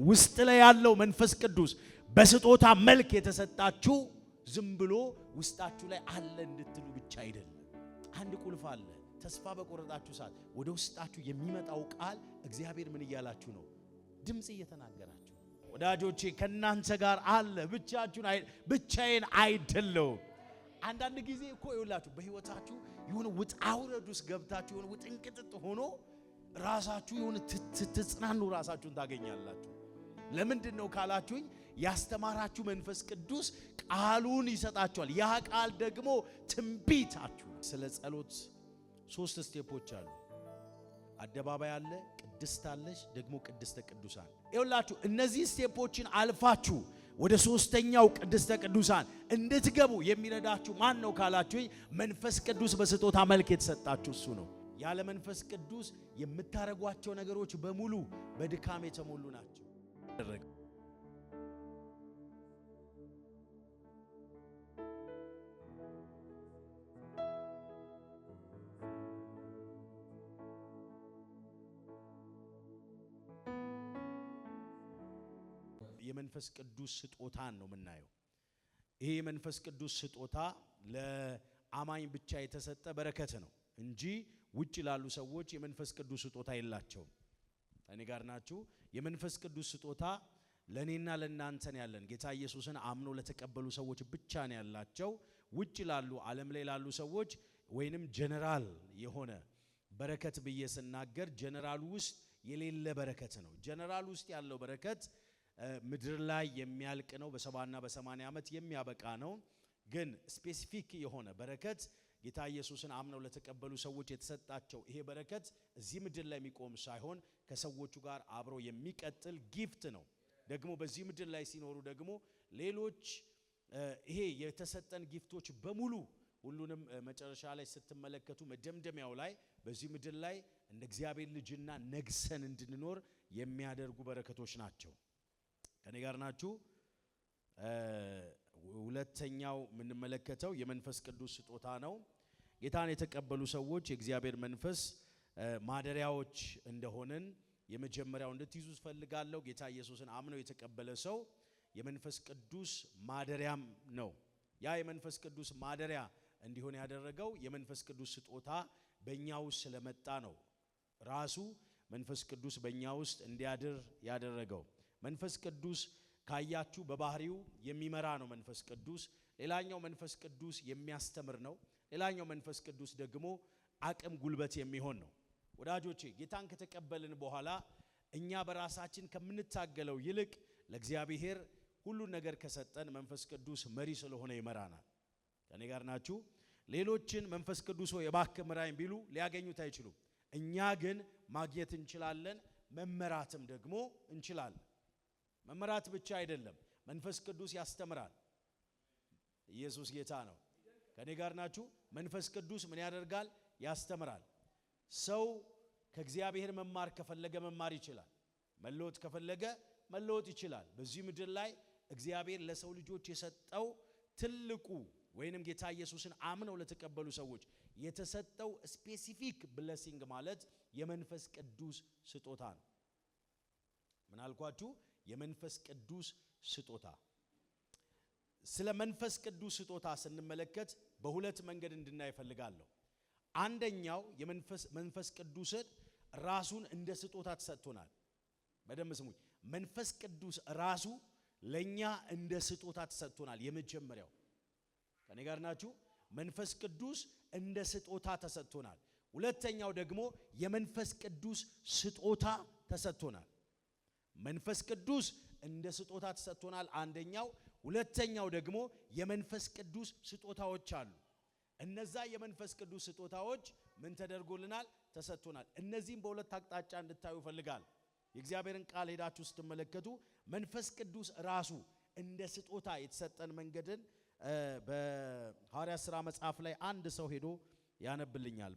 ውስጥ ላይ ያለው መንፈስ ቅዱስ በስጦታ መልክ የተሰጣችሁ ዝም ብሎ ውስጣችሁ ላይ አለ እንድትሉ ብቻ አይደለም። አንድ ቁልፍ አለ። ተስፋ በቆረጣችሁ ሰዓት ወደ ውስጣችሁ የሚመጣው ቃል እግዚአብሔር ምን እያላችሁ ነው? ድምጽ እየተናገራችሁ። ወዳጆቼ ከናንተ ጋር አለ፣ ብቻዬን አይደለሁም። አንዳንድ ጊዜ እኮ ይውላችሁ በህይወታችሁ የሆነ ውጣ ውረድ ውስጥ ገብታችሁ የሆነ ውጥንቅጥጥ ሆኖ ራሳችሁ የሆነ ትጽናኑ ራሳችሁን ታገኛላችሁ። ለምንድን ነው ካላችሁኝ ያስተማራችሁ መንፈስ ቅዱስ ቃሉን ይሰጣችኋል። ያ ቃል ደግሞ ትንቢታችሁ። ስለ ጸሎት 3 ስቴፖች አሉ። አደባባይ አለ፣ ቅድስት አለች፣ ደግሞ ቅድስተ ቅዱሳን። ይኸውላችሁ እነዚህ ስቴፖችን አልፋችሁ ወደ 3ኛው ቅድስተ ቅዱሳን እንድትገቡ የሚረዳችሁ ማን ነው ካላችሁኝ መንፈስ ቅዱስ በስጦታ መልክ የተሰጣችሁ እሱ ነው። ያለ መንፈስ ቅዱስ የምታረጓቸው ነገሮች በሙሉ በድካም የተሞሉ ናቸው። የመንፈስ ቅዱስ ስጦታን ነው የምናየው። ይሄ የመንፈስ ቅዱስ ስጦታ ለአማኝ ብቻ የተሰጠ በረከት ነው እንጂ ውጭ ላሉ ሰዎች የመንፈስ ቅዱስ ስጦታ የላቸውም። እኔ ጋር ናችሁ? የመንፈስ ቅዱስ ስጦታ ለኔና ለናንተ ነው ያለን። ጌታ ኢየሱስን አምኖ ለተቀበሉ ሰዎች ብቻ ነው ያላቸው። ውጭ ላሉ ዓለም ላይ ላሉ ሰዎች ወይንም ጀነራል የሆነ በረከት ብዬ ስናገር ጀነራል ውስጥ የሌለ በረከት ነው። ጀነራል ውስጥ ያለው በረከት ምድር ላይ የሚያልቅ ነው፣ በ70 እና በ80 ዓመት የሚያበቃ ነው። ግን ስፔሲፊክ የሆነ በረከት ጌታ ኢየሱስን አምነው ለተቀበሉ ሰዎች የተሰጣቸው ይሄ በረከት እዚህ ምድር ላይ የሚቆም ሳይሆን ከሰዎቹ ጋር አብሮ የሚቀጥል ጊፍት ነው። ደግሞ በዚህ ምድር ላይ ሲኖሩ ደግሞ ሌሎች ይሄ የተሰጠን ጊፍቶች በሙሉ ሁሉንም መጨረሻ ላይ ስትመለከቱ መደምደሚያው ላይ በዚህ ምድር ላይ እንደ እግዚአብሔር ልጅና ነግሰን እንድንኖር የሚያደርጉ በረከቶች ናቸው። ከኔ ጋር ናችሁ? ሁለተኛው የምንመለከተው የመንፈስ ቅዱስ ስጦታ ነው። ጌታን የተቀበሉ ሰዎች የእግዚአብሔር መንፈስ ማደሪያዎች እንደሆነን የመጀመሪያው እንድትይዙ ፈልጋለሁ። ጌታ ኢየሱስን አምነው የተቀበለ ሰው የመንፈስ ቅዱስ ማደሪያም ነው። ያ የመንፈስ ቅዱስ ማደሪያ እንዲሆን ያደረገው የመንፈስ ቅዱስ ስጦታ በእኛ ውስጥ ስለመጣ ነው። ራሱ መንፈስ ቅዱስ በእኛ ውስጥ እንዲያድር ያደረገው። መንፈስ ቅዱስ ካያችሁ በባህሪው የሚመራ ነው መንፈስ ቅዱስ። ሌላኛው መንፈስ ቅዱስ የሚያስተምር ነው። ሌላኛው መንፈስ ቅዱስ ደግሞ አቅም ጉልበት የሚሆን ነው። ወዳጆቼ ጌታን ከተቀበልን በኋላ እኛ በራሳችን ከምንታገለው ይልቅ ለእግዚአብሔር ሁሉን ነገር ከሰጠን መንፈስ ቅዱስ መሪ ስለሆነ ይመራናል። ከኔ ጋር ናችሁ? ሌሎችን መንፈስ ቅዱስ ሆይ እባክህ ምራኝ ቢሉ ሊያገኙት አይችሉም። እኛ ግን ማግኘት እንችላለን፣ መመራትም ደግሞ እንችላለን። መመራት ብቻ አይደለም፣ መንፈስ ቅዱስ ያስተምራል። ኢየሱስ ጌታ ነው። ከኔ ጋር ናችሁ? መንፈስ ቅዱስ ምን ያደርጋል? ያስተምራል። ሰው ከእግዚአብሔር መማር ከፈለገ መማር ይችላል። መለወጥ ከፈለገ መለወጥ ይችላል። በዚህ ምድር ላይ እግዚአብሔር ለሰው ልጆች የሰጠው ትልቁ ወይንም ጌታ ኢየሱስን አምነው ለተቀበሉ ሰዎች የተሰጠው ስፔሲፊክ ብሌሲንግ ማለት የመንፈስ ቅዱስ ስጦታ ነው። ምን አልኳችሁ? የመንፈስ ቅዱስ ስጦታ። ስለ መንፈስ ቅዱስ ስጦታ ስንመለከት በሁለት መንገድ እንድናይ ፈልጋለሁ። አንደኛው መንፈስ ቅዱስን ራሱን እንደ ስጦታ ተሰጥቶናል። በደንብ ስሙኝ። መንፈስ ቅዱስ ራሱ ለኛ እንደ ስጦታ ተሰጥቶናል። የመጀመሪያው ከኔ ጋር ናችሁ? መንፈስ ቅዱስ እንደ ስጦታ ተሰጥቶናል። ሁለተኛው ደግሞ የመንፈስ ቅዱስ ስጦታ ተሰጥቶናል። መንፈስ ቅዱስ እንደ ስጦታ ተሰጥቶናል አንደኛው። ሁለተኛው ደግሞ የመንፈስ ቅዱስ ስጦታዎች አሉ። እነዛ የመንፈስ ቅዱስ ስጦታዎች ምን ተደርጎልናል? ተሰጥቶናል። እነዚህም በሁለት አቅጣጫ እንድታዩ ፈልጋል። የእግዚአብሔርን ቃል ሄዳችሁ ስትመለከቱ መንፈስ ቅዱስ ራሱ እንደ ስጦታ የተሰጠን መንገድን በሐዋርያት ሥራ መጽሐፍ ላይ አንድ ሰው ሄዶ ያነብልኛል።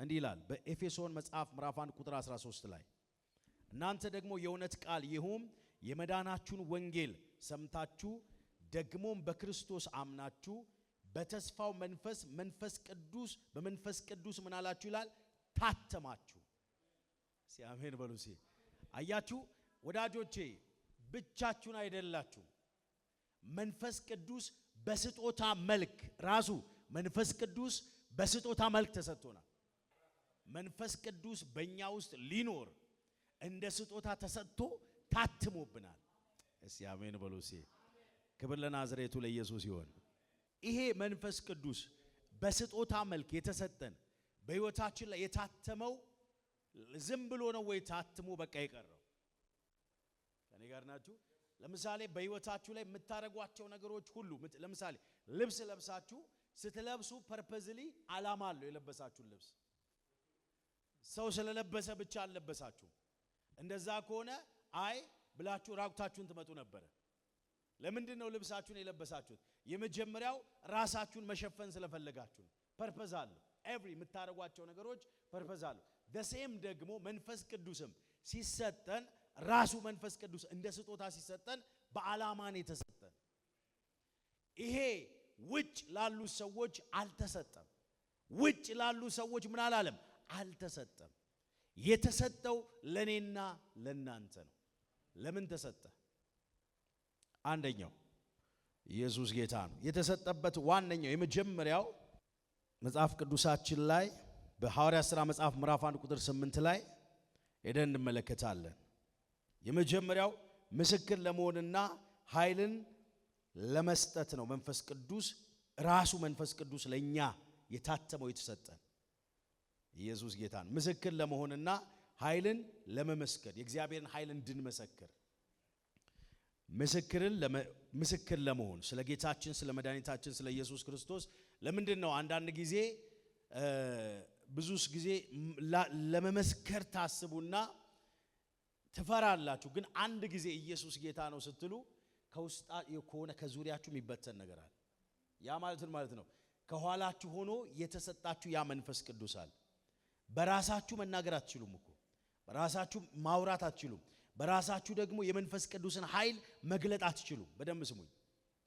እንዲህ ይላል በኤፌሶን መጽሐፍ ምዕራፍ 1 ቁጥር 13 ላይ እናንተ ደግሞ የእውነት ቃል ይሁን የመዳናችሁን ወንጌል ሰምታችሁ ደግሞም በክርስቶስ አምናችሁ በተስፋው መንፈስ ቅዱስ በመንፈስ ቅዱስ ምን አላችሁ ይላል? ታተማችሁ። አሜን በሉ። አያችሁ ወዳጆቼ ብቻችሁን አይደላችሁ መንፈስ ቅዱስ በስጦታ መልክ ራሱ መንፈስ ቅዱስ በስጦታ መልክ ተሰጥቶናል መንፈስ ቅዱስ በእኛ ውስጥ ሊኖር እንደ ስጦታ ተሰጥቶ ታትሞብናል እስቲ አሜን በሉሲ ክብር ለናዝሬቱ ለኢየሱስ ይሁን ይሄ መንፈስ ቅዱስ በስጦታ መልክ የተሰጠን በህይወታችን ላይ የታተመው ዝም ብሎ ነው ወይ ታትሞ በቃ ይቀርው ከኔ ጋር ናችሁ ለምሳሌ በህይወታችሁ ላይ የምታረጓቸው ነገሮች ሁሉ ለምሳሌ ልብስ ለብሳችሁ ስትለብሱ ፐርፐዝሊ አላማ አለው የለበሳችሁ ልብስ ሰው ስለለበሰ ብቻ አልለበሳችሁ እንደዛ ከሆነ አይ ብላችሁ ራቁታችሁን ትመጡ ነበር ለምንድን ነው ልብሳችሁን የለበሳችሁት የመጀመሪያው ራሳችሁን መሸፈን ስለፈለጋችሁ ፐርፐዝ አለው ኤቭሪ የምታረጓቸው ነገሮች ፐርፐዝ አለው ደሴም ደግሞ መንፈስ ቅዱስም ሲሰጠን ራሱ መንፈስ ቅዱስ እንደ ስጦታ ሲሰጠን በአላማን የተሰጠን ይሄ ውጭ ላሉ ሰዎች አልተሰጠም ውጭ ላሉ ሰዎች ምን አላለም አልተሰጠም የተሰጠው ለኔና ለናንተ ነው ለምን ተሰጠ አንደኛው ኢየሱስ ጌታ ነው የተሰጠበት ዋነኛው የመጀመሪያው መጽሐፍ ቅዱሳችን ላይ በሐዋርያት ሥራ መጽሐፍ ምዕራፍ 1 ቁጥር 8 ላይ ሄደን እንመለከታለን የመጀመሪያው ምስክር ለመሆንና ኃይልን ለመስጠት ነው መንፈስ ቅዱስ ራሱ መንፈስ ቅዱስ ለኛ የታተመው የተሰጠን ኢየሱስ ጌታ ነው ምስክር ለመሆንና ኃይልን ለመመስከር የእግዚአብሔርን ኃይል እንድንመሰክር ምስክር ለመሆን ስለ ጌታችን ስለ መድኃኒታችን ስለ ኢየሱስ ክርስቶስ ለምንድነው አንዳንድ ጊዜ ብዙስ ጊዜ ለመመስከር ታስቡና ትፈራላችሁ ግን አንድ ጊዜ ኢየሱስ ጌታ ነው ስትሉ ከውስጣ የሆነ ከዙሪያችሁ የሚበተን ነገር አለ ያ ማለት ነው ከኋላችሁ ሆኖ የተሰጣችሁ ያ መንፈስ ቅዱስ አለ በራሳችሁ መናገር አትችሉም እኮ በራሳችሁ ማውራት አትችሉም በራሳችሁ ደግሞ የመንፈስ ቅዱስን ኃይል መግለጥ አትችሉም በደንብ ስሙኝ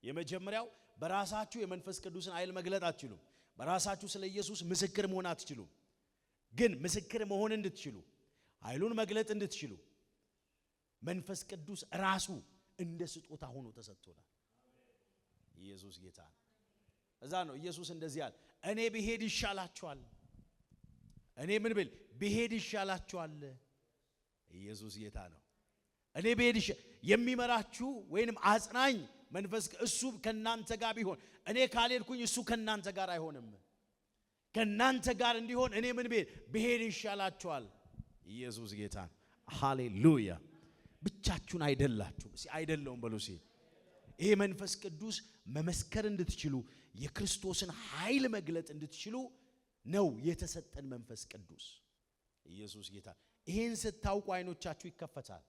የመጀመሪያው በራሳችሁ የመንፈስ ቅዱስን ኃይል መግለጥ አትችሉም በራሳችሁ ስለ ኢየሱስ ምስክር መሆን አትችሉም ግን ምስክር መሆን እንድትችሉ ኃይሉን መግለጥ እንድትችሉ መንፈስ ቅዱስ ራሱ እንደ ስጦታ ሆኖ ተሰጥቶናል ኢየሱስ ጌታ እዛ ነው ኢየሱስ እንደዚህ ያለ እኔ ብሄድ ይሻላችኋል እኔ ምን ብል ብሄድ ይሻላችኋል ኢየሱስ ጌታ ነው እኔ ብሄድ የሚመራችሁ ወይንም አጽናኝ መንፈስ እሱ ከናንተ ጋር ቢሆን እኔ ካልሄድኩኝ እሱ ከናንተ ጋር አይሆንም ከናንተ ጋር እንዲሆን እኔ ምን ብሄድ ይሻላችኋል ኢየሱስ ጌታ ሃሌሉያ ብቻችሁን አይደላችሁ እሺ አይደለም በሉሲ ይሄ መንፈስ ቅዱስ መመስከር እንድትችሉ የክርስቶስን ኃይል መግለጥ እንድትችሉ ነው የተሰጠን መንፈስ ቅዱስ ኢየሱስ ጌታ ይሄን ስታውቁ አይኖቻችሁ ይከፈታል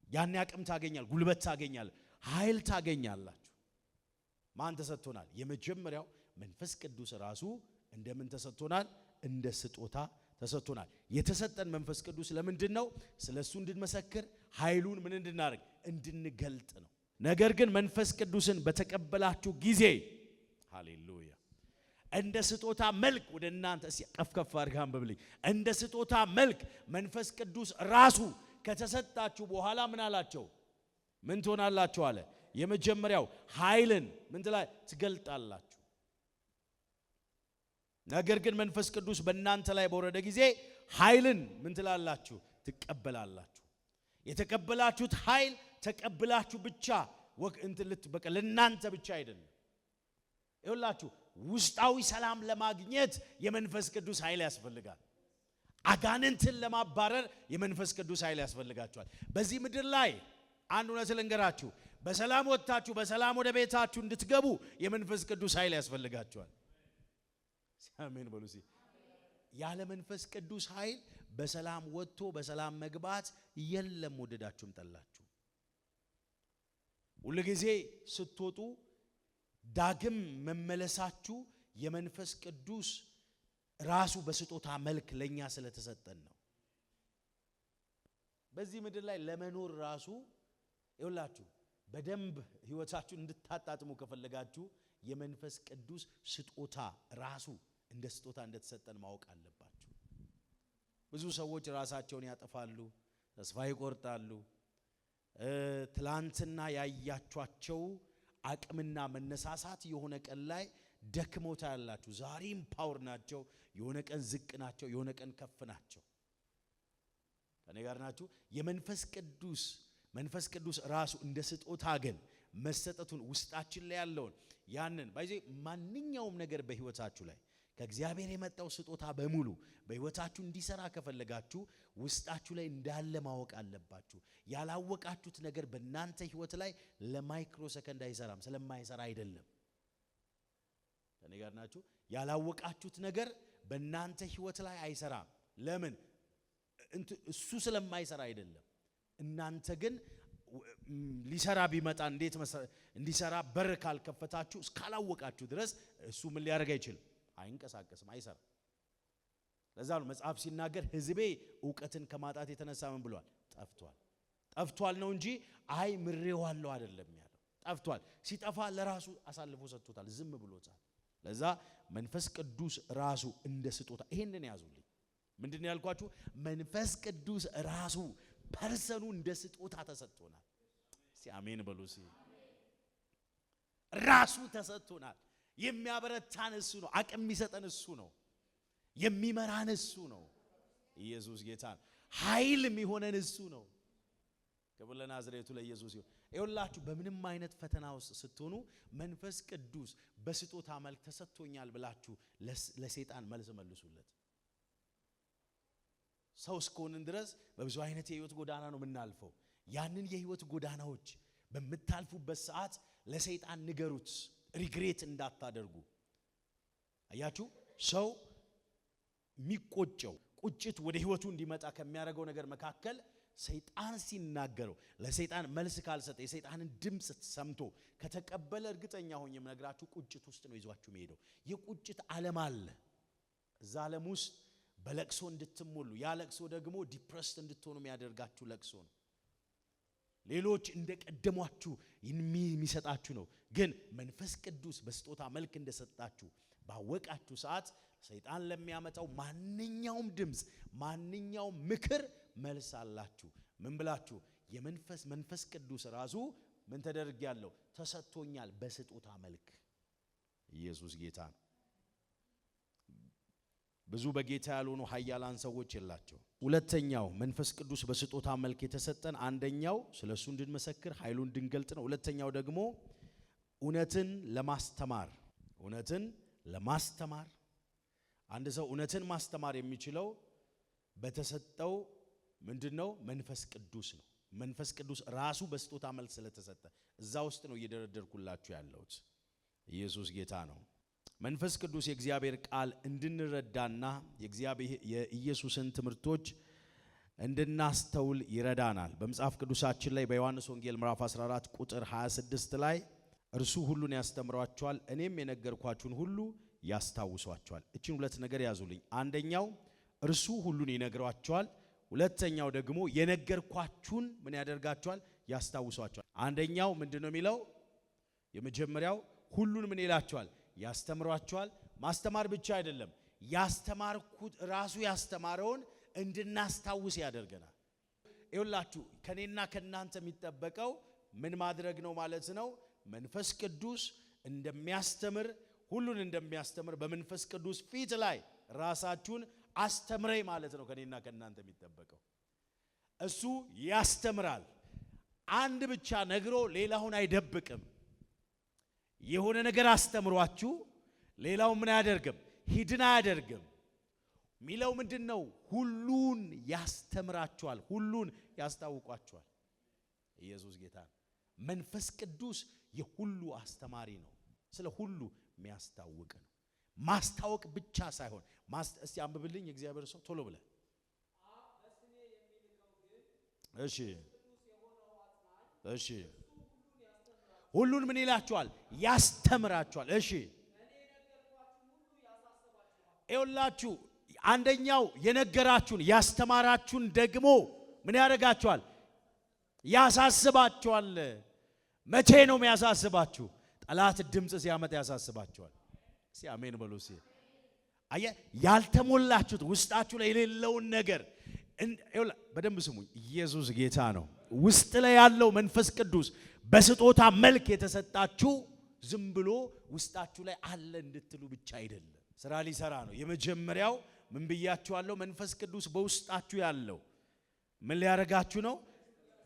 ያን ያቅም ታገኛል ጉልበት ታገኛል ኃይል ታገኛላችሁ ማን ተሰጥቶናል የመጀመሪያው መንፈስ ቅዱስ ራሱ እንደምን ተሰጥቶናል እንደ ስጦታ ተሰጥቶናል የተሰጠን መንፈስ ቅዱስ ለምንድነው ስለሱ እንድንመሰክር ኃይሉን ምን እንድናደርግ እንድንገልጥ ነው ነገር ግን መንፈስ ቅዱስን በተቀበላችሁ ጊዜ ሃሌሉያ እንደ ስጦታ መልክ ወደ እናንተ ከፍ አድርጋን በብልኝ እንደ ስጦታ መልክ መንፈስ ቅዱስ ራሱ ከተሰጣችሁ በኋላ ምን አላቸው ምን ትሆናላችሁ አለ የመጀመሪያው ኃይልን ምን ትገልጣላችሁ ነገር ግን መንፈስ ቅዱስ በእናንተ ላይ በወረደ ጊዜ ኃይልን ምን ትላላችሁ ትቀበላላችሁ የተቀበላችሁት ኃይል ተቀበላችሁ ብቻ በቃ ለእናንተ ብቻ አይደለም ይኸውላችሁ ውስጣዊ ሰላም ለማግኘት የመንፈስ ቅዱስ ኃይል ያስፈልጋል አጋንንትን ለማባረር የመንፈስ ቅዱስ ኃይል ያስፈልጋችኋል በዚህ ምድር ላይ አንድ እውነት ልንገራችሁ በሰላም ወጣችሁ በሰላም ወደ ቤታችሁ እንድትገቡ የመንፈስ ቅዱስ ኃይል ያስፈልጋችኋል አሜን በሉሲ ያለ መንፈስ ቅዱስ ኃይል በሰላም ወጥቶ በሰላም መግባት የለም ወደዳችሁም ጠላችሁ ሁሉ ጊዜ ስትወጡ ዳግም መመለሳችሁ የመንፈስ ቅዱስ ራሱ በስጦታ መልክ ለኛ ስለተሰጠን ነው በዚህ ምድር ላይ ለመኖር ራሱ ይውላችሁ በደንብ ህይወታችሁን እንድታጣጥሙ ከፈለጋችሁ የመንፈስ ቅዱስ ስጦታ ራሱ እንደ ስጦታ እንደተሰጠን ማወቅ አለባችሁ ብዙ ሰዎች ራሳቸውን ያጠፋሉ ተስፋ ይቆርጣሉ። ትላንትና ያያችኋቸው አቅምና መነሳሳት የሆነ ቀን ላይ ደክሞታ ያላችሁ ዛሬም ፓወር ናቸው። የሆነ ቀን ዝቅ ናቸው፣ የሆነ ቀን ከፍ ናቸው። ከኔ ጋር ናችሁ? መንፈስ ቅዱስ ራሱ እንደ ስጦታ ግን መሰጠቱን ውስጣችን ላይ ያለውን ያንን ባይዜ ማንኛውም ነገር በህይወታችሁ ላይ ከእግዚአብሔር የመጣው ስጦታ በሙሉ በህይወታችሁ እንዲሰራ ከፈለጋችሁ ውስጣችሁ ላይ እንዳለ ማወቅ አለባችሁ። ያላወቃችሁት ነገር በእናንተ ህይወት ላይ ለማይክሮ ሰከንድ አይሰራም፣ ስለማይሰራ አይደለም። ከኔ ጋር ናችሁ? ያላወቃችሁት ነገር በእናንተ ህይወት ላይ አይሰራም። ለምን? እሱ ስለማይሰራ አይደለም። እናንተ ግን ሊሰራ ቢመጣ እንዲሰራ በር ካልከፈታችሁ እስካላወቃችሁ ድረስ እሱ ምን ሊያደርግ አይችልም? አይንቀሳቀስም፣ አይሰራም። ለዛ ነው መጽሐፍ ሲናገር ህዝቤ ዕውቀትን ከማጣት የተነሳ ምን ብሏል? ጠፍቷል ነው እንጂ አይ ምሬዋለሁ አይደለም ያለው። ጠፍቷል። ሲጠፋ ለራሱ አሳልፎ ሰጥቶታል፣ ዝም ብሎታል። ለዛ መንፈስ ቅዱስ ራሱ እንደ ስጦታ ይሄንን ያዙልኝ። ምንድነው ያልኳችሁ? መንፈስ ቅዱስ ራሱ ፐርሰኑ እንደ ስጦታ ተሰጥቶናል። እስቲ አሜን በሉ። ራሱ ተሰጥቶናል። የሚያበረታን እሱ ነው። አቅም የሚሰጠን እሱ ነው። የሚመራን እሱ ነው። ኢየሱስ ጌታ ነው። ኃይል የሚሆነን እሱ ነው። ክብር ለናዝሬቱ ለኢየሱስ ይሁን። ይኸውላችሁ በምንም አይነት ፈተና ውስጥ ስትሆኑ መንፈስ ቅዱስ በስጦታ መልክ ተሰጥቶኛል ብላችሁ ለሰይጣን መልስ መልሱለት። ሰው እስከሆንን ድረስ በብዙ አይነት የህይወት ጎዳና ነው የምናልፈው። ያንን የህይወት ጎዳናዎች በመታልፉበት ሰዓት ለሰይጣን ንገሩት፣ ሪግሬት እንዳታደርጉ። አያችሁ ሰው የሚቆጨው ቁጭት ወደ ህይወቱ እንዲመጣ ከሚያደርገው ነገር መካከል ሰይጣን ሲናገረው ለሰይጣን መልስ ካልሰጠ የሰይጣንን ድምጽ ሰምቶ ከተቀበለ እርግጠኛ ሆኜ የምነግራችሁ ቁጭት ውስጥ ነው ይዟችሁ የሚሄደው። የቁጭት ዓለም አለ። እዛ ዓለም ውስጥ በለቅሶ እንድትሞሉ ያ ለቅሶ ደግሞ ዲፕረስድ እንድትሆኑ የሚያደርጋችሁ ለቅሶ ነው። ሌሎች እንደቀደሟችሁ የሚሰጣችሁ ነው። ግን መንፈስ ቅዱስ በስጦታ መልክ እንደሰጣችሁ ባወቃችሁ ሰዓት ሰይጣን ለሚያመጣው ማንኛውም ድምጽ ማንኛውም ምክር መልስ አላችሁ። ምን ብላችሁ? መንፈስ ቅዱስ ራሱ ምን ተደርጊያለሁ? ተሰጥቶኛል በስጦታ መልክ። ኢየሱስ ጌታ ነው። ብዙ በጌታ ያልሆኑ ኃያላን ሰዎች የላቸው። ሁለተኛው መንፈስ ቅዱስ በስጦታ መልክ የተሰጠን አንደኛው ስለሱ እንድንመሰክር ኃይሉን እንድንገልጥ ነው። ሁለተኛው ደግሞ እውነትን ለማስተማር አንድ ሰው እውነትን ማስተማር የሚችለው በተሰጠው ምንድነው? መንፈስ ቅዱስ ነው። መንፈስ ቅዱስ ራሱ በስጦታ መልክ ስለተሰጠ እዛ ውስጥ ነው እየደረደርኩላችሁ ያለሁት። ኢየሱስ ጌታ ነው። መንፈስ ቅዱስ የእግዚአብሔር ቃል እንድንረዳና የኢየሱስን ትምህርቶች እንድናስተውል ይረዳናል። በመጽሐፍ ቅዱሳችን ላይ በዮሐንስ ወንጌል ምዕራፍ 14 ቁጥር 26 ላይ እርሱ ሁሉን ያስተምሯቸዋል፣ እኔም የነገርኳችሁን ሁሉ ያስታውሷቸዋል። እቺን ሁለት ነገር ያዙልኝ። አንደኛው እርሱ ሁሉን ይነግራቸዋል፣ ሁለተኛው ደግሞ የነገርኳችሁን ምን ያደርጋቸዋል? ያስታውሷቸዋል። አንደኛው ምንድነው የሚለው? የመጀመሪያው ሁሉን ምን ይላቸዋል? ያስተምሯቸዋል። ማስተማር ብቻ አይደለም፣ ያስተማርኩት ራሱ ያስተማረውን እንድናስታውስ ያደርገናል። ይኸውላችሁ ከኔና ከናንተ የሚጠበቀው ምን ማድረግ ነው ማለት ነው? መንፈስ ቅዱስ እንደሚያስተምር ሁሉን እንደሚያስተምር በመንፈስ ቅዱስ ፊት ላይ ራሳችሁን አስተምረይ ማለት ነው። ከኔና ከናንተ የሚጠበቀው እሱ ያስተምራል። አንድ ብቻ ነግሮ ሌላውን አይደብቅም። የሆነ ነገር አስተምሯችሁ ሌላው ምን አያደርግም? ሂድና አያደርግም። ሚለው ምንድነው? ሁሉን ያስተምራችኋል፣ ሁሉን ያስታውቋችኋል። ኢየሱስ ጌታ ነው። መንፈስ ቅዱስ የሁሉ አስተማሪ ነው። ስለ ሁሉ የሚያስታውቅ ነው። ማስታወቅ ብቻ ሳይሆን እስቲ አንብብልኝ እግዚአብሔር ሰው ቶሎ ብለ። እሺ ሁሉን ምን ይላችኋል? ያስተምራችኋል። እሺ ይኸውላችሁ አንደኛው የነገራችሁን ያስተማራችሁን ደግሞ ምን ያደርጋችኋል? ያሳስባችኋል። መቼ ነው የሚያሳስባችሁ? ጠላት ድምጽ ሲያመጣ ያሳስባችኋል። እስቲ አሜን በሉ። ያልተሞላችሁት ውስጣችሁ ላይ የሌለውን ነገር በደንብ ስሙኝ። ኢየሱስ ጌታ ነው። ውስጥ ላይ ያለው መንፈስ ቅዱስ በስጦታ መልክ የተሰጣችሁ ዝም ብሎ ውስጣችሁ ላይ አለ እንድትሉ ብቻ አይደለም፣ ስራ ሊሰራ ነው። የመጀመሪያው ምን ብያችኋለሁ? መንፈስ ቅዱስ በውስጣችሁ ያለው ምን ሊያረጋችሁ ነው?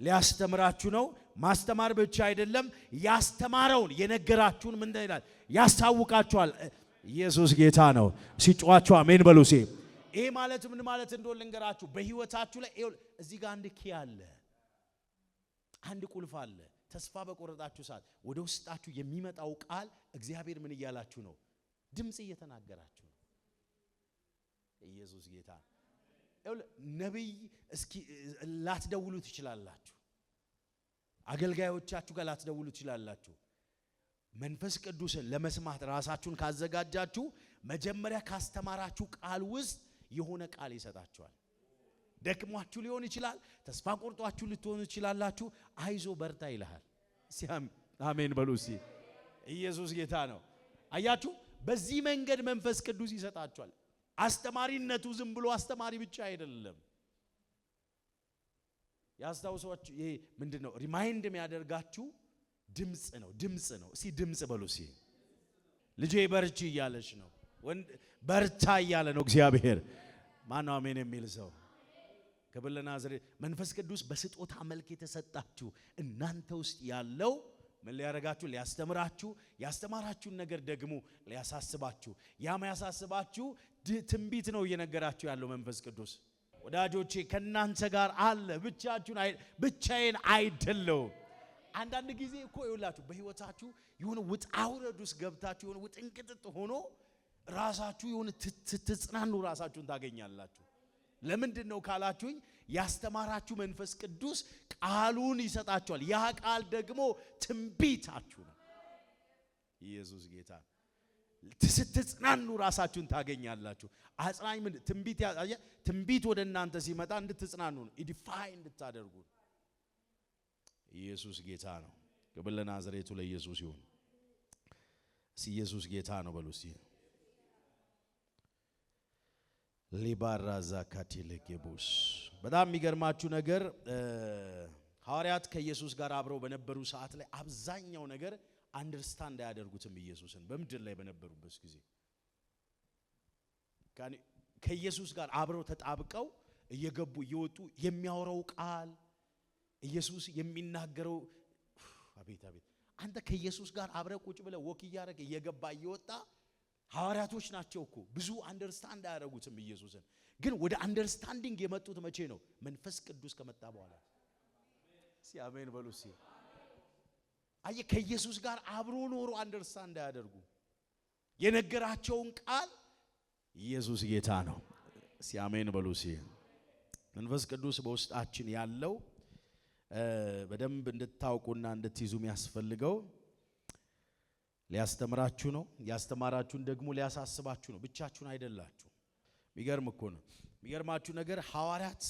ሊያስተምራችሁ ነው። ማስተማር ብቻ አይደለም፣ ያስተማረውን የነገራችሁን ምን ይላል? ያሳውቃችኋል። ኢየሱስ ጌታ ነው። ሲጫዋችሁ አሜን በሉ። ይሄ ማለት ምን ማለት እንደሆነ ልንገራችሁ። በህይወታችሁ ላይ እዚህ ጋር አንድ ኪ አለ፣ አንድ ቁልፍ አለ። ተስፋ በቆረጣችሁ ሰዓት ወደ ውስጣችሁ የሚመጣው ቃል እግዚአብሔር ምን እያላችሁ ነው? ድምጽ እየተናገራችሁ ነው። ኢየሱስ ጌታ ነው። ነብይ እስኪ ላትደውሉ ትችላላችሁ፣ አገልጋዮቻችሁ ጋር ላትደውሉ ትችላላችሁ። መንፈስ ቅዱስን ለመስማት ራሳችሁን ካዘጋጃችሁ መጀመሪያ ካስተማራችሁ ቃል ውስጥ የሆነ ቃል ይሰጣችኋል። ደክሟችሁ ሊሆን ይችላል፣ ተስፋ ቆርጧችሁ ልትሆኑ ትችላላችሁ። አይዞ በርታ ይልሃል። አሜን በሉ። ኢየሱስ ጌታ ነው። አያችሁ፣ በዚህ መንገድ መንፈስ ቅዱስ ይሰጣችኋል። አስተማሪነቱ ዝም ብሎ አስተማሪ ብቻ አይደለም። ያስታውሳችሁ፣ ይሄ ምንድነው? ሪማይንድ የሚያደርጋችሁ ድምጽ ነው። ድምጽ ነው። እስቲ ድምጽ በሉ። ልጄ በርቺ እያለሽ ነው። በርታ እያለ ነው እግዚአብሔር። ማነው አሜን የሚል ሰው? ክብር ለናዝሬት። መንፈስ ቅዱስ በስጦታ መልክ የተሰጣችሁ እናንተ ውስጥ ያለው ምን ሊያረጋችሁ? ሊያስተምራችሁ፣ ያስተማራችሁን ነገር ደግሞ ሊያሳስባችሁ። ያም ያሳስባችሁ ትንቢት ነው እየነገራችሁ ያለው መንፈስ ቅዱስ። ወዳጆቼ ከናንተ ጋር አለ፣ ብቻዬን አይደለሁም። አንዳንድ ጊዜ እኮ ይውላችሁ በህይወታችሁ የሆነ ውጣ ውረድ ውስጥ ገብታችሁ የሆነ ውጥንቅጥጥ ሆኖ ራሳችሁ የሆነ ትጽናኑ ራሳችሁን ታገኛላችሁ። ለምንድን ነው ካላችሁኝ፣ ያስተማራችሁ መንፈስ ቅዱስ ቃሉን ይሰጣችኋል። ያ ቃል ደግሞ ትንቢታችሁ ነው። ኢየሱስ ጌታ። ስትጽናኑ ራሳችሁን ታገኛላችሁ። አጽናኝ ምን ትንቢት ወደ እናንተ ሲመጣ እንድትጽናኑ ነው፣ ኢዲፋይ እንድታደርጉ። ኢየሱስ ጌታ ነው። ክብር ለናዝሬቱ ለኢየሱስ ይሁን። ኢየሱስ ጌታ ነው በሉ። ሊባራዛ ካቲለጌቡስ። በጣም የሚገርማችሁ ነገር ሐዋርያት ከኢየሱስ ጋር አብረው በነበሩ ሰዓት ላይ አብዛኛው ነገር አንደርስታንድ አያደርጉትም ኢየሱስን። በምድር ላይ በነበሩበት ጊዜ ከኢየሱስ ጋር አብረው ተጣብቀው እየገቡ እየወጡ የሚያወራው ቃል ኢየሱስ የሚናገረው አቤት አቤት። አንተ ከኢየሱስ ጋር አብረህ ቁጭ ብለህ ወክ እያደረገ እየገባ እየወጣ ሐዋርያቶች ናቸው እኮ ብዙ አንደርስታንድ አያደርጉትም ኢየሱስን። ግን ወደ አንደርስታንዲንግ የመጡት መቼ ነው? መንፈስ ቅዱስ ከመጣ በኋላ። አሜን በሉ። አየ ከኢየሱስ ጋር አብሮ ኖሮ አንደርስታንድ አያደርጉ የነገራቸውን ቃል። ኢየሱስ ጌታ ነው። አሜን በሉ። መንፈስ ቅዱስ በውስጣችን ያለው በደንብ እንድታውቁና እንድትይዙ የሚያስፈልገው ሊያስተምራችሁ ነው። ያስተማራችሁን ደግሞ ሊያሳስባችሁ ነው። ብቻችሁን አይደላችሁ። የሚገርም እኮ ነው። የሚገርማችሁ ነገር ሐዋርያት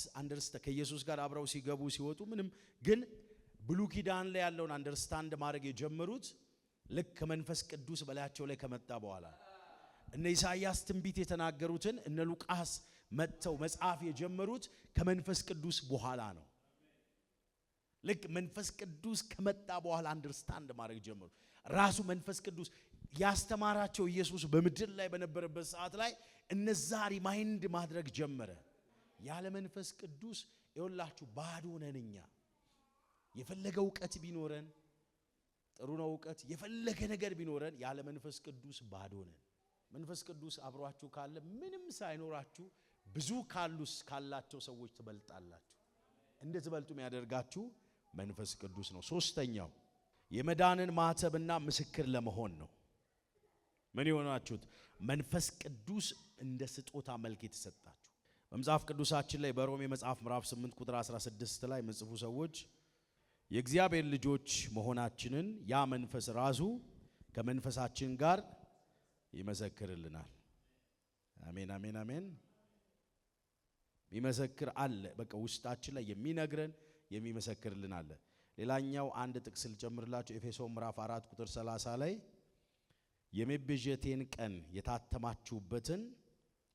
ከኢየሱስ ጋር አብረው ሲገቡ ሲወጡ ምንም ግን ብሉይ ኪዳን ላይ ያለውን አንደርስታንድ ማድረግ የጀመሩት ልክ ከመንፈስ ቅዱስ በላያቸው ላይ ከመጣ በኋላ። እነ ኢሳይያስ ትንቢት የተናገሩትን እነ ሉቃስ መጥተው መጽሐፍ የጀመሩት ከመንፈስ ቅዱስ በኋላ ነው። ልክ መንፈስ ቅዱስ ከመጣ በኋላ አንደርስታንድ ማድረግ ጀመሩ። ራሱ መንፈስ ቅዱስ ያስተማራቸው ኢየሱስ በምድር ላይ በነበረበት ሰዓት ላይ እነዛ ሪማይንድ ማድረግ ጀመረ። ያለ መንፈስ ቅዱስ ይኸውላችሁ ባዶ ነን እኛ። የፈለገ ዕውቀት ቢኖረን ጥሩ ነው፣ ዕውቀት የፈለገ ነገር ቢኖረን ያለ መንፈስ ቅዱስ ባዶ ነን። መንፈስ ቅዱስ አብሯችሁ ካለ ምንም ሳይኖራችሁ ብዙ ካላቸው ሰዎች ትበልጣላችሁ። እንድትበልጡ የሚያደርጋችሁ መንፈስ ቅዱስ ነው። ሶስተኛው የመዳንን ማተብና ምስክር ለመሆን ነው። ምን ይሆናችሁት? መንፈስ ቅዱስ እንደ ስጦታ መልክ የተሰጣችሁ። በመጽሐፍ ቅዱሳችን ላይ በሮሜ መጽሐፍ ምዕራፍ 8 ቁጥር 16 ላይ መጽፉ ሰዎች የእግዚአብሔር ልጆች መሆናችንን ያ መንፈስ ራሱ ከመንፈሳችን ጋር ይመሰክርልናል። አሜን አሜን አሜን። ይመሰክር አለ። በቃ ውስጣችን ላይ የሚነግረን የሚመሰክርልን አለ። ሌላኛው አንድ ጥቅስ ልጨምርላችሁ። ኤፌሶን ምዕራፍ 4 ቁጥር 30 ላይ የመቤዠቴን ቀን የታተማችሁበትን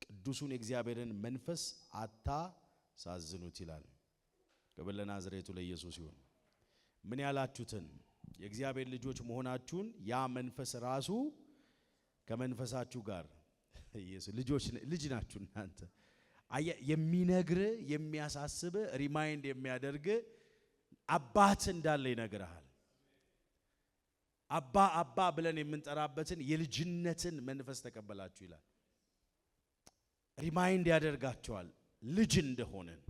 ቅዱሱን የእግዚአብሔርን መንፈስ ሳዝኑት ይላል። ክብር ለናዝሬቱ ለኢየሱስ ይሁን። ምን ያላችሁትን የእግዚአብሔር ልጆች መሆናችሁን ያ መንፈስ ራሱ ከመንፈሳችሁ ጋር ኢየሱስ ልጅ ናችሁ እናንተ የሚነግር የሚያሳስብ ሪማይንድ የሚያደርግ አባት እንዳለ ይነግራል። አባ ብለን የምንጠራበትን የልጅነትን መንፈስ ተቀበላችሁ ይላል። ሪማይንድ ያደርጋቸዋል ልጅ እንደሆነን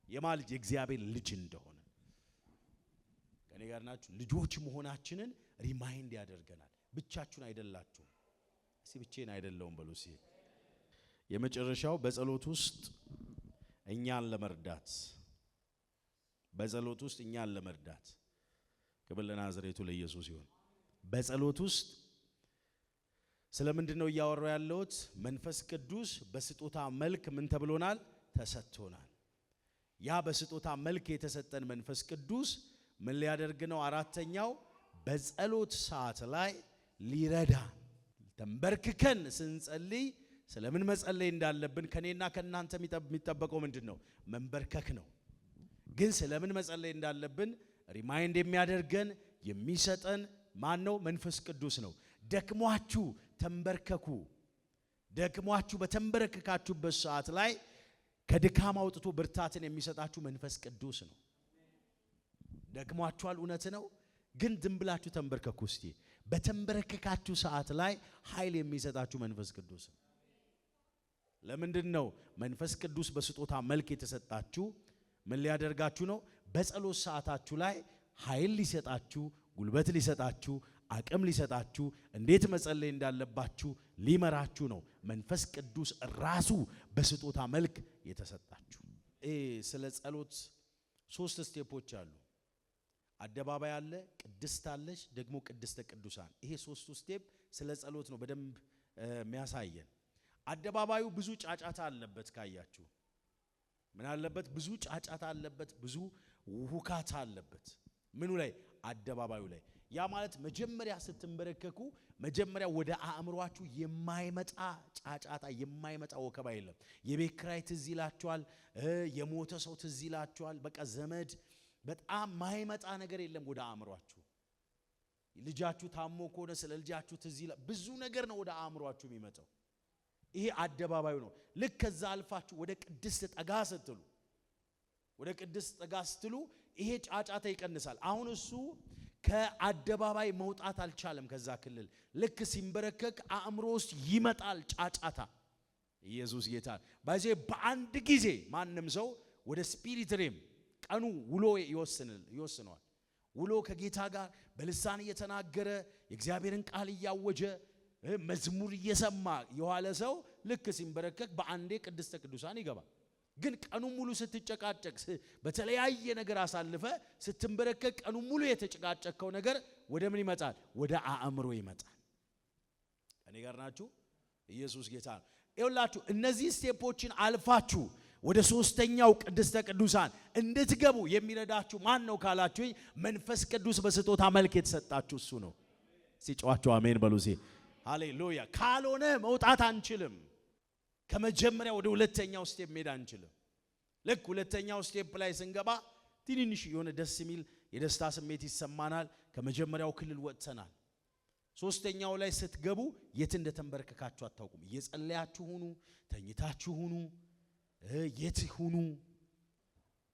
የማልጅ የእግዚአብሔር ልጅ እንደሆነ ከኔ ጋር ናችሁ። ልጆች መሆናችንን ሪማይንድ ያደርገናል። ብቻችሁን አይደላችሁም። ብቻዬን አይደለሁም በሉ። የመጨረሻው በጸሎት ውስጥ እኛን ለመርዳት ክብር ለናዝሬቱ ለኢየሱስ ይሁን። በጸሎት ውስጥ ስለምንድነው እያወራው ያለሁት? መንፈስ ቅዱስ በስጦታ መልክ ምን ተብሎናል? ተሰጥቶናል። ያ በስጦታ መልክ የተሰጠን መንፈስ ቅዱስ ምን ሊያደርግ ነው? አራተኛው በጸሎት ሰዓት ላይ ሊረዳ ተንበርክከን ስንጸልይ ስለምን መጸለይ እንዳለብን ከኔና ከናንተ የሚጠበቀው ምንድነው? መንበርከክ ነው። ግን ስለምን መጸለይ እንዳለብን ሪማይንድ የሚያደርገን የሚሰጠን ማን ነው? መንፈስ ቅዱስ ነው። ደክሟችሁ ተንበርከኩ። ደክሟችሁ በተንበረከካችሁበት ሰዓት ላይ ከድካም አውጥቶ ብርታትን የሚሰጣችሁ መንፈስ ቅዱስ ነው። ደክሟችኋል፣ እውነት ነው። ግን ዝም ብላችሁ ተንበርከኩ እስቲ። በተንበረከካችሁ ሰዓት ላይ ኃይል የሚሰጣችሁ መንፈስ ቅዱስ ነው። ለምንድን ነው መንፈስ ቅዱስ በስጦታ መልክ የተሰጣችሁ? ምን ሊያደርጋችሁ ነው? በጸሎት ሰዓታችሁ ላይ ኃይል ሊሰጣችሁ፣ ጉልበት ሊሰጣችሁ፣ አቅም ሊሰጣችሁ፣ እንዴት መጸለይ እንዳለባችሁ ሊመራችሁ ነው መንፈስ ቅዱስ ራሱ በስጦታ መልክ የተሰጣችሁ። ስለ ጸሎት 3 ስቴፖች አሉ። አደባባይ አለ፣ ቅድስት አለች፣ ደግሞ ቅድስተ ቅዱሳን። ይሄ 3ቱ ስቴፕ ስለ ጸሎት ነው በደንብ የሚያሳየን። አደባባዩ ብዙ ጫጫታ አለበት። ካያችሁ ምን አለበት? ብዙ ጫጫታ አለበት፣ ብዙ ሁካታ አለበት። ምኑ ላይ? አደባባዩ ላይ። ያ ማለት መጀመሪያ ስትንበረከኩ መጀመሪያ ወደ አእምሯችሁ የማይመጣ ጫጫታ የማይመጣ ወከባ የለም። የቤት ኪራይ ትዝ ይላችኋል፣ የሞተ ሰው ትዝ ይላችኋል። በቃ ዘመድ በጣም ማይመጣ ነገር የለም ወደ አእምሯችሁ። ልጃችሁ ታሞ ከሆነ ስለ ልጃችሁ ትዝ ይላል። ብዙ ነገር ነው ወደ አእምሯችሁ የሚመጣው። ይሄ አደባባዩ ነው። ልክ ከዛ አልፋችሁ ወደ ቅድስት ጠጋ ስትሉ ይሄ ጫጫታ ይቀንሳል። አሁን እሱ ከአደባባይ መውጣት አልቻለም። ከዛ ክልል ልክ ሲንበረከክ አእምሮ ውስጥ ይመጣል ጫጫታ። ኢየሱስ ጌታ ባይዜ በአንድ ጊዜ ማንም ሰው ወደ ስፒሪት ሬም ቀኑ ውሎ ይወስነዋል። ውሎ ከጌታ ጋር በልሳን እየተናገረ የእግዚአብሔርን ቃል እያወጀ መዝሙር እየሰማ የዋለ ሰው ልክ ሲንበረከክ በአንዴ ቅድስተ ቅዱሳን ይገባል። ግን ቀኑ ሙሉ ስትጨቃጨቅ በተለያየ ነገር አሳልፈ ስትንበረከክ ቀኑ ሙሉ የተጨቃጨቀው ነገር ወደ ምን ይመጣል? ወደ አእምሮ ይመጣል። እኔ ጋር ናችሁ? ኢየሱስ ጌታ ነው። ይኸውላችሁ እነዚህ ስቴፖችን አልፋችሁ ወደ 3ኛው ቅድስተ ቅዱሳን እንድትገቡ የሚረዳችሁ ማን ነው ካላችሁኝ፣ መንፈስ ቅዱስ በስጦታ መልክ የተሰጣችሁ እሱ ነው። ሲጫዋችሁ አሜን በሉ። ሃሌሉያ። ካልሆነ መውጣት አንችልም። ከመጀመሪያ ወደ 2ኛው ስቴፕ መሄድ አንችልም። ልክ 2ኛው ስቴፕ ላይ ስንገባ ትንንሽ የሆነ ደስ የሚል የደስታ ስሜት ይሰማናል። ከመጀመሪያው ክልል ወጥተናል። 3ኛው ላይ ስትገቡ የት እንደተንበረከካችሁ አታውቁም። እየጸለያችሁ ሁኑ፣ ተኝታችሁ ሁኑ፣ የት ሁኑ።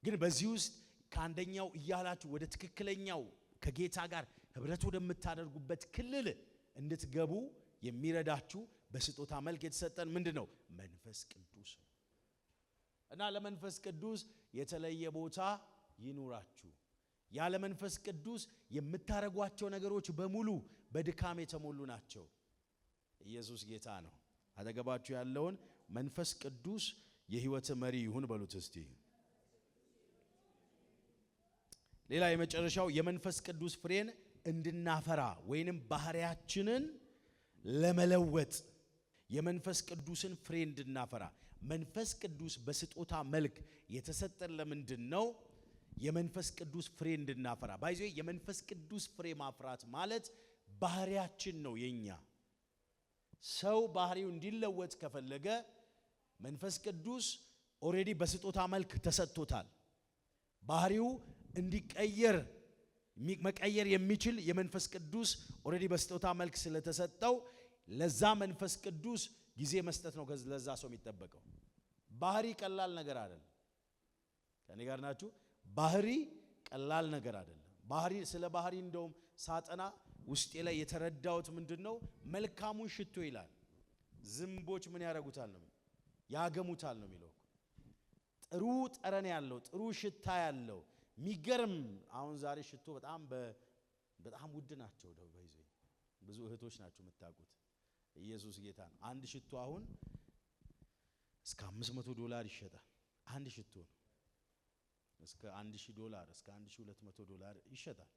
ግን በዚህ ውስጥ ከአንደኛው እያላችሁ ወደ ትክክለኛው ከጌታ ጋር ህብረት ወደምታደርጉበት ክልል እንድትገቡ የሚረዳችሁ በስጦታ መልክ የተሰጠን ምንድነው? መንፈስ ቅዱስ ነው። እና ለመንፈስ ቅዱስ የተለየ ቦታ ይኑራችሁ። ያለ መንፈስ ቅዱስ የምታረጓቸው ነገሮች በሙሉ በድካም የተሞሉ ናቸው። ኢየሱስ ጌታ ነው። አጠገባችሁ ያለውን መንፈስ ቅዱስ የህይወት መሪ ይሁን በሉት እስቲ። ሌላ የመጨረሻው የመንፈስ ቅዱስ ፍሬን እንድናፈራ ወይንም ባህሪያችንን ለመለወጥ የመንፈስ ቅዱስን ፍሬ እንድናፈራ መንፈስ ቅዱስ በስጦታ መልክ የተሰጠን ለምንድን ነው? የመንፈስ ቅዱስ ፍሬ እንድናፈራ። ባይዞ የመንፈስ ቅዱስ ፍሬ ማፍራት ማለት ባህሪያችን ነው የኛ። ሰው ባህሪው እንዲለወጥ ከፈለገ መንፈስ ቅዱስ ኦሬዲ በስጦታ መልክ ተሰጥቶታል። ባህሪው እንዲቀየር መቀየር የሚችል የመንፈስ ቅዱስ ኦሬዲ በስጦታ መልክ ስለተሰጠው ለዛ መንፈስ ቅዱስ ጊዜ መስጠት ነው ለዛ ሰው የሚጠበቀው። ባህሪ ቀላል ነገር አይደለም። ከኔ ጋር ናችሁ? ባህሪ ቀላል ነገር አይደለም። ስለ ባህሪ እንደውም ሳጠና ውስጤ ላይ የተረዳሁት ምንድነው? መልካሙን ሽቶ ይላል ዝንቦች ምን ያረጉታል ነው ያገሙታል ነው የሚለው። ጥሩ ጠረን ያለው ጥሩ ሽታ ያለው ሚገርም። አሁን ዛሬ ሽቶ በጣም ውድ ናቸው። ብዙ እህቶች ናቸው የምታውቁት። ኢየሱስ ጌታ ነው። አንድ ሽቶ አሁን እስከ $500 ይሸጣል። አንድ ሽቶ ነው እስከ $1000 እስከ $1200 ይሸጣል።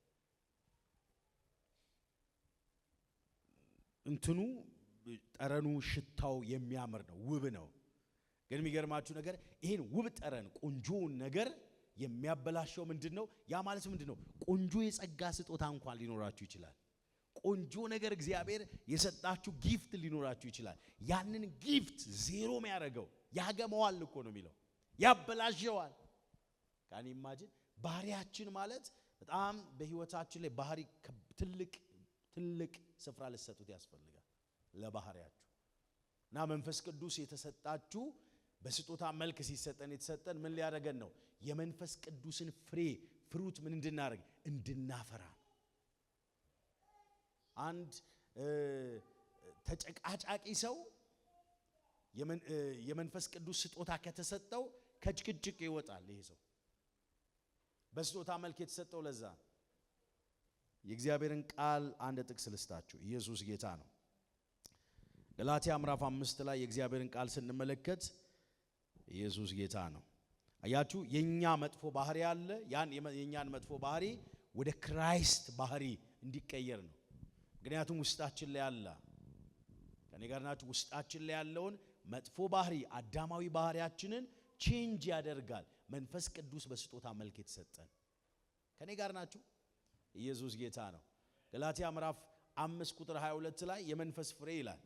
እንትኑ ጠረኑ ሽታው የሚያምር ነው፣ ውብ ነው። ግን የሚገርማችሁ ነገር ይሄን ውብ ጠረን ቆንጆውን ነገር የሚያበላሸው ምንድነው? ያ ማለት ምንድነው? ቆንጆ የጸጋ ስጦታ እንኳን ሊኖራችሁ ይችላል። ቆንጆ ነገር እግዚአብሔር የሰጣችሁ ጊፍት ሊኖራችሁ ይችላል። ያንን ጊፍት ዜሮ የሚያደርገው ያገመዋል እኮ ነው የሚለው፣ ያበላሸዋል። ካን ኢማጂን ባህሪያችን ማለት በጣም በህይወታችን ላይ ባህሪ ትልቅ ስፍራ ልትሰጡት ያስፈልጋል ለባህሪያችሁ። እና መንፈስ ቅዱስ የተሰጣችሁ በስጦታ መልክ ሲሰጠን የተሰጠን ምን ሊያደርገን ነው? የመንፈስ ቅዱስን ፍሩት ምን እንድናደርግ እንድናፈራ። አንድ ተጨቃጫቂ ሰው የመንፈስ ቅዱስ ስጦታ ከተሰጠው ከጭቅጭቅ ይወጣል። ይሄ ሰው በስጦታ መልክ የተሰጠው ለዛ። የእግዚአብሔርን ቃል አንድ ጥቅስ ልስጣችሁ። ኢየሱስ ጌታ ነው። ገላትያ ምዕራፍ 5 ላይ የእግዚአብሔርን ቃል ስንመለከት ኢየሱስ ጌታ ነው። አያችሁ የኛ መጥፎ ባህሪ አለ። የኛን መጥፎ ባህሪ ወደ ክራይስት ባህሪ እንዲቀየር ነው። ምክንያቱም ውስጣችን ላይ አለ። ከኔ ጋር ናችሁ? ውስጣችን ላይ ያለውን መጥፎ ባህሪ አዳማዊ ባህሪያችንን ቼንጅ ያደርጋል መንፈስ ቅዱስ በስጦታ መልክ የተሰጠን። ከኔ ጋር ናችሁ? ኢየሱስ ጌታ ነው። ገላትያ ምዕራፍ 5 ቁጥር 22 ላይ የመንፈስ ፍሬ ይላል።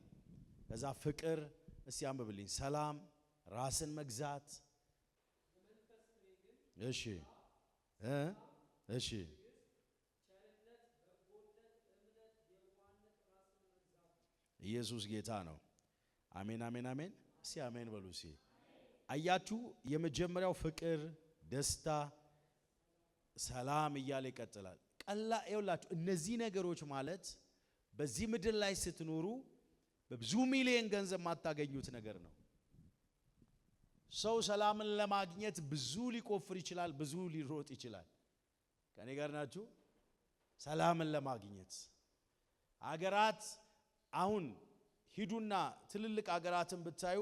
ከዛ ፍቅር፣ እስቲ አንብብልኝ። ሰላም፣ ራስን መግዛት። እሺ ኢየሱስ ጌታ ነው። አሜን አሜን አሜን። እስቲ አሜን በሉ። እስቲ አያችሁ የመጀመሪያው ፍቅር፣ ደስታ፣ ሰላም እያለ ይቀጥላል። ይኸውላችሁ እነዚህ ነገሮች ማለት በዚህ ምድር ላይ ስትኖሩ በብዙ ሚሊዮን ገንዘብ ማታገኙት ነገር ነው። ሰው ሰላምን ለማግኘት ብዙ ሊቆፍር ይችላል፣ ብዙ ሊሮጥ ይችላል። ከኔ ጋር ናችሁ? ሰላምን ለማግኘት አገራት አሁን ሂዱና ትልልቅ አገራትን ብታዩ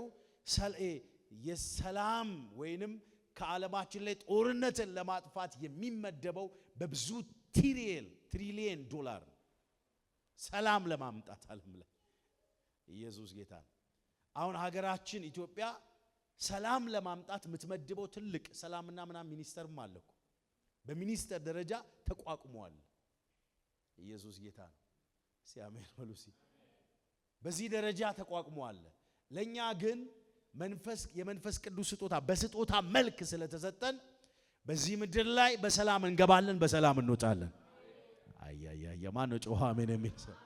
የሰላም ወይንም ከዓለማችን ላይ ጦርነትን ለማጥፋት የሚመደበው በብዙ ትሪሊየን ዶላር ሰላም ለማምጣት ዓለም ላይ። ኢየሱስ ጌታ ነው። አሁን ሀገራችን ኢትዮጵያ ሰላም ለማምጣት የምትመድበው ትልቅ ሰላምና ምናምን ሚኒስተርም አለ እኮ። በሚኒስተር ደረጃ ተቋቁሟል። ኢየሱስ ጌታ ነው። ሲያሜን በሉሲ። በዚህ ደረጃ ተቋቁሟል። ለኛ ግን የመንፈስ ቅዱስ ስጦታ በስጦታ መልክ ስለተሰጠን በዚህ ምድር ላይ በሰላም እንገባለን፣ በሰላም እንወጣለን። የማን ጮሃ አሜን የሚል ሰው?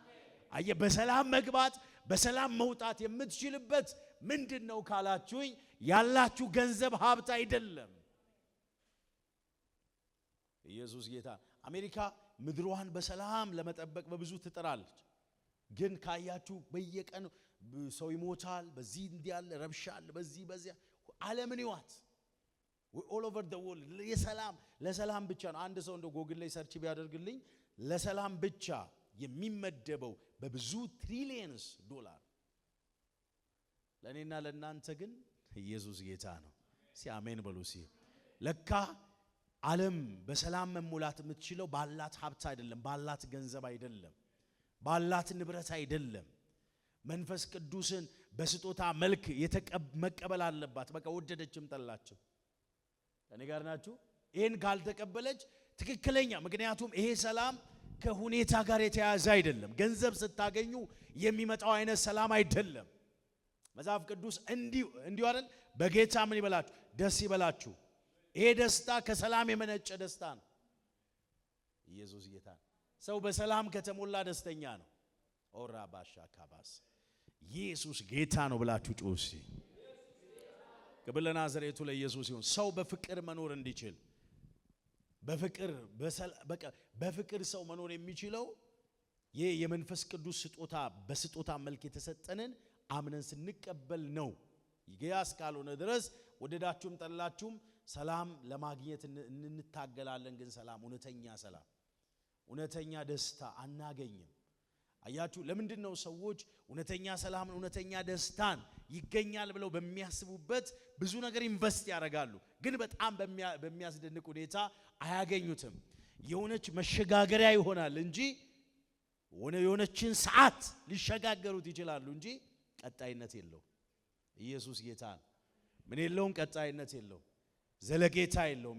በሰላም መግባት በሰላም መውጣት የምትችልበት ምንድነው ካላችሁኝ፣ ያላችሁ ገንዘብ ሀብት አይደለም። ኢየሱስ ጌታ። አሜሪካ ምድሯን በሰላም ለመጠበቅ በብዙ ትጥራለች። ግን ካያችሁ በየቀኑ ሰው ይሞታል፣ በዚህ እንዲያለ ረብሻል፣ በዚህ ዓለምን ይዋት all over the world ለሰላም ብቻ ነው። አንድ ሰው እንደ ጎግል ላይ ሰርች ቢያደርግልኝ ለሰላም ብቻ የሚመደበው በብዙ ትሪሊየንስ ዶላር። ለኔና ለናንተ ግን ኢየሱስ ጌታ ነው። ሲአሜን በሉ። ለካ ዓለም በሰላም መሞላት የምትችለው ባላት ሀብት አይደለም፣ ባላት ገንዘብ አይደለም፣ ባላት ንብረት አይደለም። መንፈስ ቅዱስን በስጦታ መልክ መቀበል አለባት። በቃ ወደደችም ጠላችም። እኔ ጋር ናችሁ? ይሄን ካልተቀበለች ትክክለኛ፣ ምክንያቱም ይሄ ሰላም ከሁኔታ ጋር የተያያዘ አይደለም። ገንዘብ ስታገኙ የሚመጣው አይነት ሰላም አይደለም። መጽሐፍ ቅዱስ እንዲሁ አይደል? በጌታ ምን ይበላችሁ ደስ ይበላችሁ። ይሄ ደስታ ከሰላም የመነጨ ደስታ ነው። ኢየሱስ ጌታ ነው። ሰው በሰላም ከተሞላ ደስተኛ ነው። ኦራ ባሻ ካባስ ኢየሱስ ጌታ ነው ብላችሁ ጮሲ ክብር ለናዝሬቱ ለኢየሱስ ይሁን። ሰው በፍቅር መኖር እንዲችል በፍቅር ሰው መኖር የሚችለው ይሄ የመንፈስ ቅዱስ ስጦታ በስጦታ መልክ የተሰጠንን አምነን ስንቀበል ነው። ይገያስ ካልሆነ ድረስ ወደዳችሁም ጠላችሁም ሰላም ለማግኘት እንታገላለን። ግን ሰላም እውነተኛ ሰላም እውነተኛ ደስታ አናገኝም። አያችሁ ለምንድን ነው ሰዎች እውነተኛ ሰላም እውነተኛ ደስታን ይገኛል ብለው በሚያስቡበት ብዙ ነገር ኢንቨስት ያደርጋሉ፣ ግን በጣም በሚያስደንቅ ሁኔታ አያገኙትም። የሆነች መሸጋገሪያ ይሆናል እንጂ የሆነችን ሰዓት ሊሸጋገሩት ይችላሉ እንጂ ቀጣይነት የለው። ኢየሱስ ጌታ ነው። ምን የለውም? ቀጣይነት የለው፣ ዘለቄታ የለውም።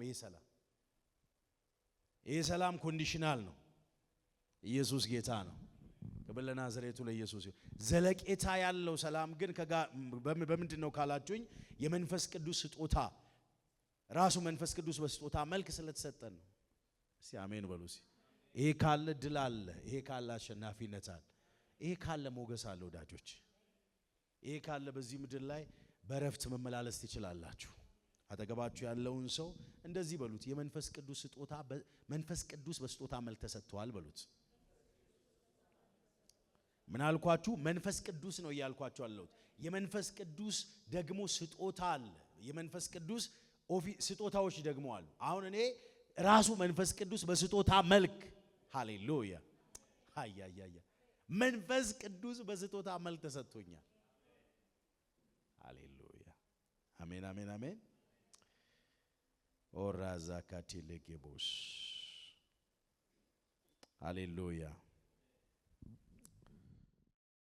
ይሄ ሰላም ኮንዲሽናል ነው። ኢየሱስ ጌታ ነው። ክብር ለናዝሬቱ ለኢየሱስ ይሁን። ዘለቄታ ያለው ሰላም ግን በምንድን ነው ካላችሁኝ የመንፈስ ቅዱስ ስጦታ ራሱ መንፈስ ቅዱስ በስጦታ መልክ ስለተሰጠን ነው። እስቲ አሜን በሉ። ይሄ ካለ ድል አለ፣ ይሄ ካለ አሸናፊነት አለ፣ ይሄ ካለ ሞገስ አለ። ወዳጆች ይሄ ካለ በዚህ ምድር ላይ በረፍት መመላለስ ትችላላችሁ። አጠገባችሁ ያለውን ሰው እንደዚህ በሉት፣ የመንፈስ ቅዱስ ስጦታ መንፈስ ቅዱስ በስጦታ መልክ ተሰጥቷል በሉት። ምን አልኳችሁ? መንፈስ ቅዱስ ነው እያልኳችሁ አለሁት። የመንፈስ ቅዱስ ደግሞ ስጦታ አለ። የመንፈስ ቅዱስ ስጦታዎች ደግሞ አሉ። አሁን እኔ ራሱ መንፈስ ቅዱስ በስጦታ መልክ ሃሌሉያ ሃያያያ መንፈስ ቅዱስ በስጦታ መልክ ተሰጥቶኛል። ሃሌሉያ አሜን አሜን አሜን። ኦራዛ ካቲሌጌቦስ ሃሌሉያ